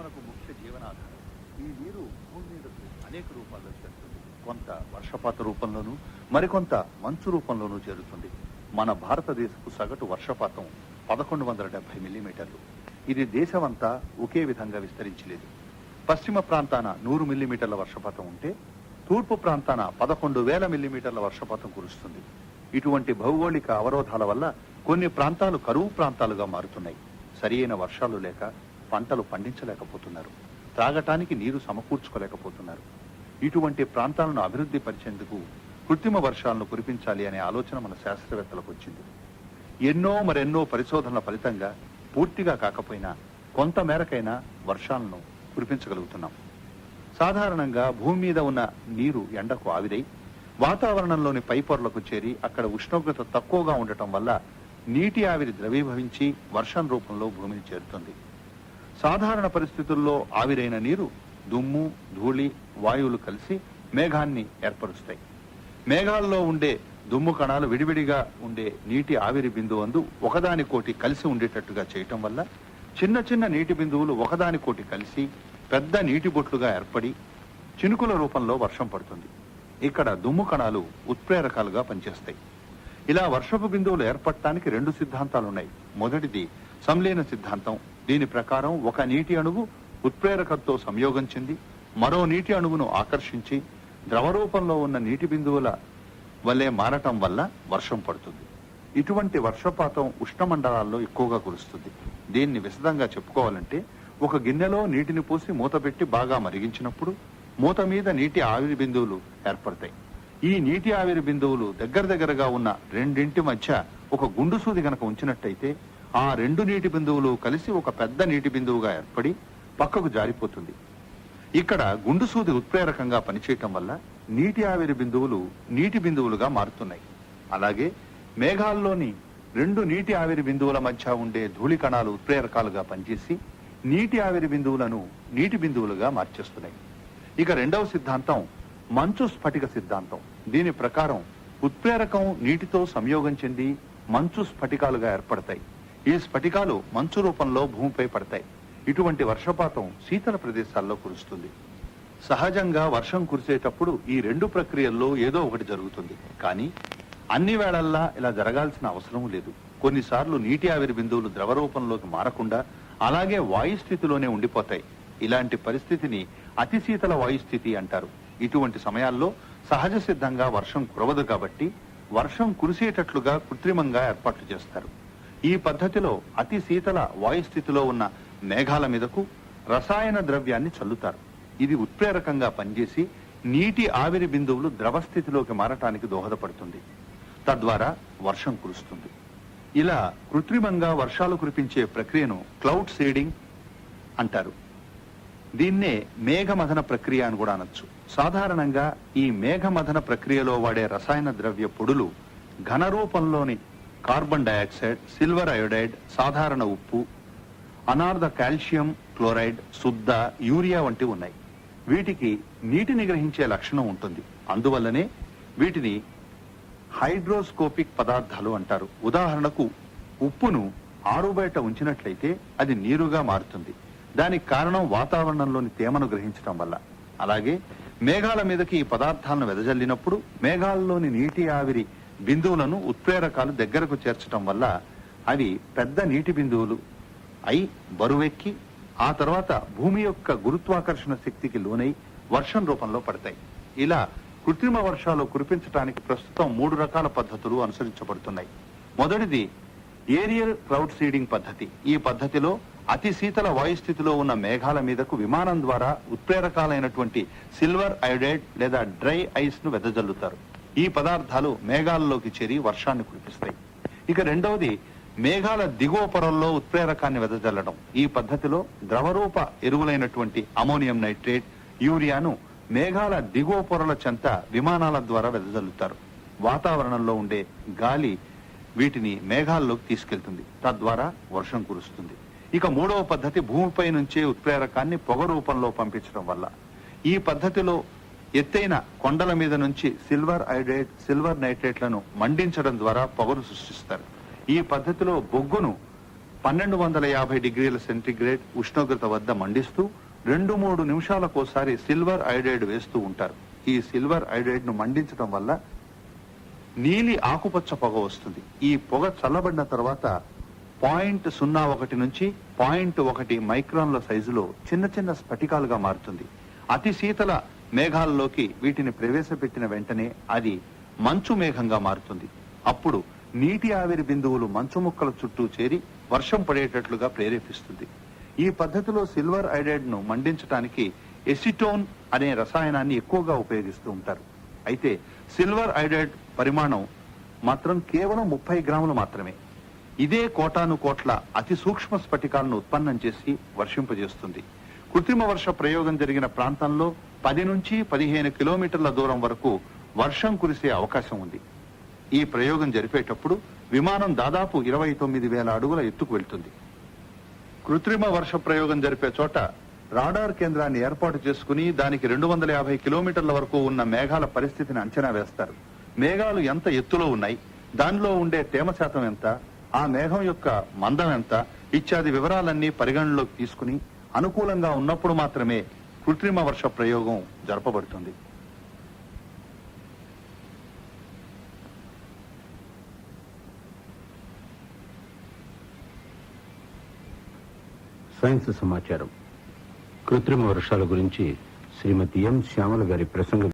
మనకు ముఖ్య జీవనాధారం. ఈ నీరు భూమి మీదకు అనేక రూపాల్లో చేరుతుంది. కొంత వర్షపాత రూపంలోనూ, మరికొంత మంచు రూపంలోనూ చేరుతుంది. మన భారతదేశపు సగటు వర్షపాతం 1170 మిల్లీమీటర్లు. ఇది దేశమంతా ఒకే విధంగా విస్తరించలేదు. పశ్చిమ ప్రాంతాన 100 మిల్లీమీటర్ల వర్షపాతం ఉంటే, తూర్పు ప్రాంతాన 11,000 మిల్లీమీటర్ల వర్షపాతం కురుస్తుంది. ఇటువంటి భౌగోళిక అవరోధాల వల్ల కొన్ని ప్రాంతాలు కరువు ప్రాంతాలుగా మారుతున్నాయి. సరియైన వర్షాలు లేక పంటలు పండించలేకపోతున్నారు. త్రాగటానికి నీరు సమకూర్చుకోలేకపోతున్నారు. ఇటువంటి ప్రాంతాలను అభివృద్ధి పరిచేందుకు కృత్రిమ వర్షాలను కురిపించాలి అనే ఆలోచన మన శాస్త్రవేత్తలకు వచ్చింది. మరెన్నో పరిశోధనల ఫలితంగా పూర్తిగా కాకపోయినా కొంత మేరకైనా వర్షాలను కురిపించగలుగుతున్నాం. సాధారణంగా భూమి మీద ఉన్న నీరు ఎండకు ఆవిరై వాతావరణంలోని పై పొరలకు చేరి అక్కడ ఉష్ణోగ్రత తక్కువగా ఉండటం వల్ల నీటి ఆవిరి ద్రవీభవించి వర్షం రూపంలో భూమిని చేరుతుంది. సాధారణ పరిస్థితుల్లో ఆవిరైన నీరు దుమ్ము, ధూళి, వాయువులు కలిసి మేఘాన్ని ఏర్పరుస్తాయి. మేఘాల్లో ఉండే దుమ్ము కణాలు విడివిడిగా ఉండే నీటి ఆవిరి బిందువందు ఒకదానికోటి కలిసి ఉండేటట్టుగా చేయటం వల్ల చిన్న చిన్న నీటి బిందువులు ఒకదానికోటి కలిసి పెద్ద నీటి బొట్లుగా ఏర్పడి చినుకుల రూపంలో వర్షం పడుతుంది. ఇక్కడ దుమ్ము కణాలు ఉత్ప్రేరకాలుగా పనిచేస్తాయి. ఇలా వర్షపు బిందువులు ఏర్పడటానికి 2 సిద్ధాంతాలున్నాయి. మొదటిది సంలీన సిద్ధాంతం. దీని ప్రకారం ఒక నీటి అణువు ఉత్ప్రేరకంతో సంయోగం చెంది మరో నీటి అణువును ఆకర్షించి ద్రవరూపంలో ఉన్న నీటి బిందువుల వల్లే మారటం వల్ల వర్షం పడుతుంది. ఇటువంటి వర్షపాతం ఉష్ణమండలాల్లో ఎక్కువగా కురుస్తుంది. దీన్ని విశదంగా చెప్పుకోవాలంటే, ఒక గిన్నెలో నీటిని పోసి మూతపెట్టి బాగా మరిగించినప్పుడు మూత మీద నీటి ఆవిరి బిందువులు ఏర్పడతాయి. ఈ నీటి ఆవిరి బిందువులు దగ్గరగా ఉన్న రెండింటి మధ్య ఒక గుండు సూది గనక ఉంచినట్టయితే ఆ 2 నీటి బిందువులు కలిసి ఒక పెద్ద నీటి బిందువుగా ఏర్పడి పక్కకు జారిపోతుంది. ఇక్కడ గుండు సూది ఉత్ప్రేరకంగా పనిచేయటం వల్ల నీటి ఆవిరి బిందువులు నీటి బిందువులుగా మారుతున్నాయి. అలాగే మేఘాల్లోని 2 నీటి ఆవిరి బిందువుల మధ్య ఉండే ధూళి కణాలు ఉత్ప్రేరకాలుగా పనిచేసి నీటి ఆవిరి బిందువులను నీటి బిందువులుగా మార్చేస్తున్నాయి. ఇక రెండవ సిద్ధాంతం మంచు స్ఫటిక సిద్ధాంతం. దీని ప్రకారం ఉత్ప్రేరకం నీటితో సంయోగం చెంది మంచు స్ఫటికాలుగా ఏర్పడతాయి. ఈ స్ఫటికాలు మంచు రూపంలో భూమిపై పడతాయి. ఇటువంటి వర్షపాతం శీతల ప్రదేశాల్లో కురుస్తుంది. సహజంగా వర్షం కురిసేటప్పుడు ఈ 2 ప్రక్రియల్లో ఏదో ఒకటి జరుగుతుంది. కానీ అన్ని వేళల్లా ఇలా జరగాల్సిన అవసరం లేదు. కొన్నిసార్లు నీటి ఆవిరి బిందువులు ద్రవ రూపంలోకి మారకుండా అలాగే వాయుస్థితిలోనే ఉండిపోతాయి. ఇలాంటి పరిస్థితిని అతి శీతల వాయుస్థితి అంటారు. ఇటువంటి సమయాల్లో సహజ సిద్ధంగా వర్షం కురవదు కాబట్టి వర్షం కురిసేటట్లుగా కృత్రిమంగా ఏర్పాట్లు చేస్తారు. ఈ పద్ధతిలో అతి శీతల వాయుస్థితిలో ఉన్న మేఘాల మీదకు రసాయన ద్రవ్యాన్ని చల్లుతారు. ఇది ఉత్ప్రేరకంగా పనిచేసి నీటి ఆవిరి బిందువులు ద్రవస్థితిలోకి మారటానికి దోహదపడుతుంది. తద్వారా వర్షం కురుస్తుంది. ఇలా కృత్రిమంగా వర్షాలు కురిపించే ప్రక్రియను క్లౌడ్ సీడింగ్ అంటారు. దీన్నే మేఘమథన ప్రక్రియ అని కూడా అనొచ్చు. సాధారణంగా ఈ మేఘమథన ప్రక్రియలో వాడే రసాయన ద్రవ్య పొడులు ఘన రూపంలోని కార్బన్ డయాక్సైడ్, సిల్వర్ అయోడైడ్, సాధారణ ఉప్పు, అనార్ధ కాల్షియం క్లోరైడ్, శుద్ధ యూరియా వంటివి ఉన్నాయి. వీటికి నీటిని గ్రహించే లక్షణం ఉంటుంది. అందువల్లనే వీటిని హైడ్రోస్కోపిక్ పదార్థాలు అంటారు. ఉదాహరణకు ఉప్పును ఆరుబయట ఉంచినట్లయితే అది నీరుగా మారుతుంది. దానికి కారణం వాతావరణంలోని తేమను గ్రహించడం వల్ల. అలాగే మేఘాల మీదకి ఈ పదార్థాలను వెదజల్లినప్పుడు మేఘాల్లోని నీటి ఆవిరి బిందువులను ఉత్ప్రేరకాలు దగ్గరకు చేర్చడం వల్ల అవి పెద్ద నీటి బిందువులు అయి బరువెక్కి ఆ తర్వాత భూమి యొక్క గురుత్వాకర్షణ శక్తికి లోనై వర్షం రూపంలో పడతాయి. ఇలా కృత్రిమ వర్షాలు కురిపించడానికి ప్రస్తుతం 3 రకాల పద్ధతులు అనుసరించబడుతున్నాయి. మొదటిది ఏరియల్ క్లౌడ్ సీడింగ్ పద్ధతి. ఈ పద్ధతిలో అతి శీతల వాయుస్థితిలో ఉన్న మేఘాల మీదకు విమానం ద్వారా ఉత్ప్రేరకాలైనటువంటి సిల్వర్ అయోడైడ్ లేదా డ్రై ఐస్ ను వెదజల్లుతారు. ఈ పదార్థాలు మేఘాలలోకి చేరి వర్షాన్ని కురిపిస్తాయి. ఇక రెండవది మేఘాల దిగువ పొరల్లో ఉత్ప్రేరకాన్ని వెదజల్లడం. ఈ పద్ధతిలో ద్రవరూప ఎరువులైనటువంటి అమోనియం నైట్రేట్, యూరియాను మేఘాల దిగువ పొరల చెంత విమానాల ద్వారా వెదజల్లుతారు. వాతావరణంలో ఉండే గాలి వీటిని మేఘాల్లోకి తీసుకెళ్తుంది. తద్వారా వర్షం కురుస్తుంది. ఇక మూడవ పద్ధతి భూమిపై నుంచే ఉత్ప్రేరకాన్ని పొగ రూపంలో పంపించడం వల్ల. ఈ పద్ధతిలో ఎత్తైన కొండల మీద నుంచి సిల్వర్ అయోడైడ్, సిల్వర్ నైట్రేట్లను మండించడం ద్వారా పొగను సృష్టిస్తారు. ఈ పద్ధతిలో బొగ్గును 1250 డిగ్రీల సెంటీగ్రేడ్ ఉష్ణోగ్రత వద్ద మండిస్తూ 2-3 నిమిషాలకోసారి సిల్వర్ అయోడైడ్ వేస్తూ ఉంటారు. ఈ సిల్వర్ అయోడైడ్ ను మండించడం వల్ల నీలి ఆకుపచ్చ పొగ వస్తుంది. ఈ పొగ చల్లబడిన తర్వాత 0.01 నుంచి 0.1 మైక్రాన్ల సైజులో చిన్న చిన్న స్ఫటికాలుగా మారుతుంది. అతి శీతల మేఘాలలోకి వీటిని ప్రవేశపెట్టిన వెంటనే అది మంచు మేఘంగా మారుతుంది. అప్పుడు నీటి ఆవిరి బిందువులు మంచు ముక్కల చుట్టూ చేరి వర్షం పడేటట్లుగా ప్రేరేపిస్తుంది. ఈ పద్ధతిలో సిల్వర్ అయోడైడ్ ను మండించడానికి ఎసిటోన్ అనే రసాయనాన్ని ఎక్కువగా ఉపయోగిస్తూ ఉంటారు. అయితే సిల్వర్ అయోడైడ్ పరిమాణం మాత్రం కేవలం 30 గ్రాములు మాత్రమే. ఇదే కోటాను కోట్ల అతి సూక్ష్మ స్ఫటికాలను ఉత్పన్నం చేసి వర్షింపజేస్తుంది. కృత్రిమ వర్ష ప్రయోగం జరిగిన ప్రాంతంలో 10 నుంచి 15 కిలోమీటర్ల దూరం వరకు వర్షం కురిసే అవకాశం ఉంది. ఈ ప్రయోగం జరిపేటప్పుడు విమానం దాదాపు 29,000 అడుగుల ఎత్తుకు వెళ్తుంది. కృత్రిమ వర్ష ప్రయోగం జరిపే చోట రాడార్ కేంద్రాన్ని ఏర్పాటు చేసుకుని దానికి 250 కిలోమీటర్ల వరకు ఉన్న మేఘాల పరిస్థితిని అంచనా వేస్తారు. మేఘాలు ఎంత ఎత్తులో ఉన్నాయి, దానిలో ఉండే తేమ శాతం ఎంత, ఆ మేఘం యొక్క మందం ఎంత ఇత్యాది వివరాలన్నీ పరిగణనలోకి తీసుకుని అనుకూలంగా ఉన్నప్పుడు మాత్రమే కృత్రిమ వర్ష ప్రయోగం జరపబడుతుంది. సైన్స్ సమాచారం. కృత్రిమ వర్షాల గురించి శ్రీమతి ఎం శ్యామల గారి ప్రసంగం